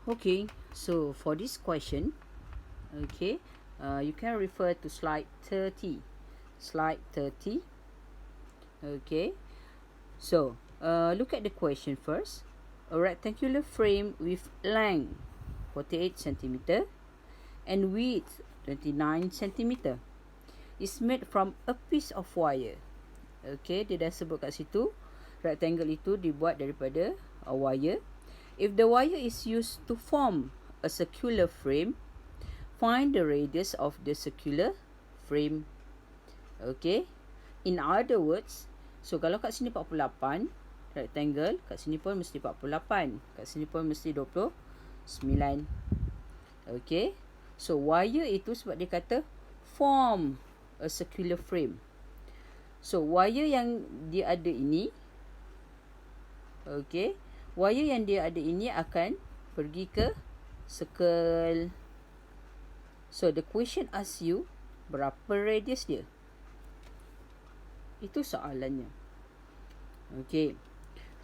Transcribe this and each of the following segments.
Okay, so for this question, okay, you can refer to slide 30. Slide 30. Okay, so look at the question first. A rectangular frame with length 48 cm and width 29 cm is made from a piece of wire. Okay, dia dah sebut kat situ, rectangle itu dibuat daripada wire. If the wire is used to form a circular frame, find the radius of the circular frame. Okay. In other words, so kalau kat sini 48 rectangle, kat sini pun mesti 48. Kat sini pun mesti 29. Okay. So wire itu sebab dia kata form a circular frame. So wire yang dia ada ini, okay, wire yang dia ada ini akan pergi ke circle. So the question asks you, berapa radius dia? Itu soalannya. Okay.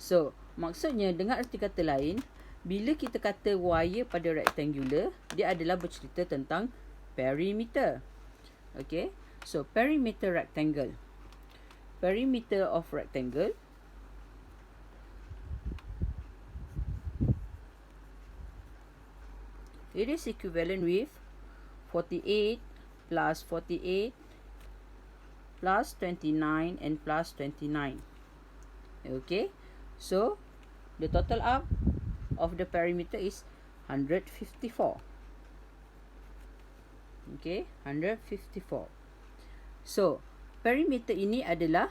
So maksudnya dengan arti kata lain, bila kita kata wire pada rectangular, dia adalah bercerita tentang perimeter. Okay. So perimeter rectangle. Perimeter of rectangle it is equivalent with 48 plus 48 plus 29 and plus 29. Okay, so the total up of the perimeter is 154. Okay, 154. So perimeter ini adalah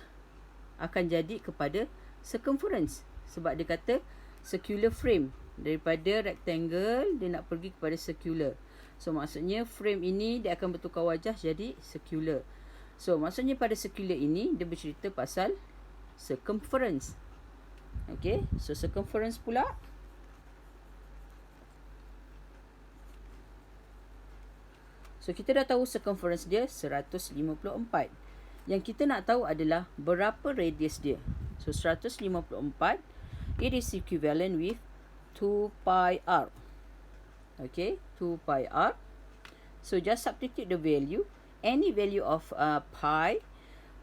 akan jadi kepada circumference sebab dia kata circular frame. Daripada rectangle dia nak pergi kepada circular. So maksudnya frame ini dia akan bertukar wajah jadi circular. So maksudnya pada circular ini dia bercerita pasal circumference. Okay, so circumference pula so kita dah tahu circumference dia 154. Yang kita nak tahu adalah berapa radius dia. So 154 it is equivalent with 2 pi r. Okay, 2 pi r. So just substitute the value, any value of pi.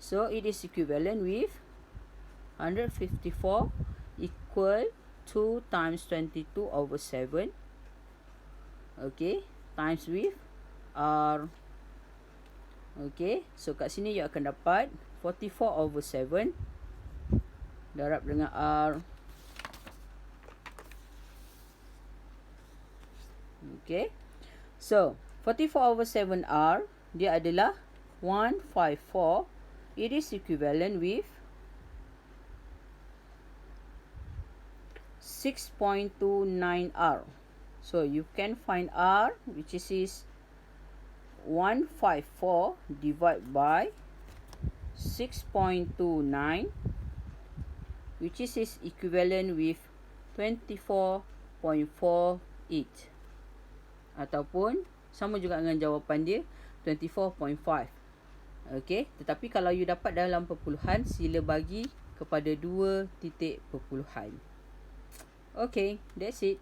So it is equivalent with 154 equal 2 times 22 over 7. Okay, times with r. Okay, so kat sini you akan dapat 44 over 7 darab dengan r. Okay, so 44 over 7r dia adalah 154. It is equivalent with 6.29r. So you can find r, which is 154 divided by 6.29, which is equivalent with 24.48, ataupun sama juga dengan jawapan dia 24.5. Okay, tetapi kalau you dapat dalam perpuluhan, sila bagi kepada 2 titik perpuluhan. Okay, that's it.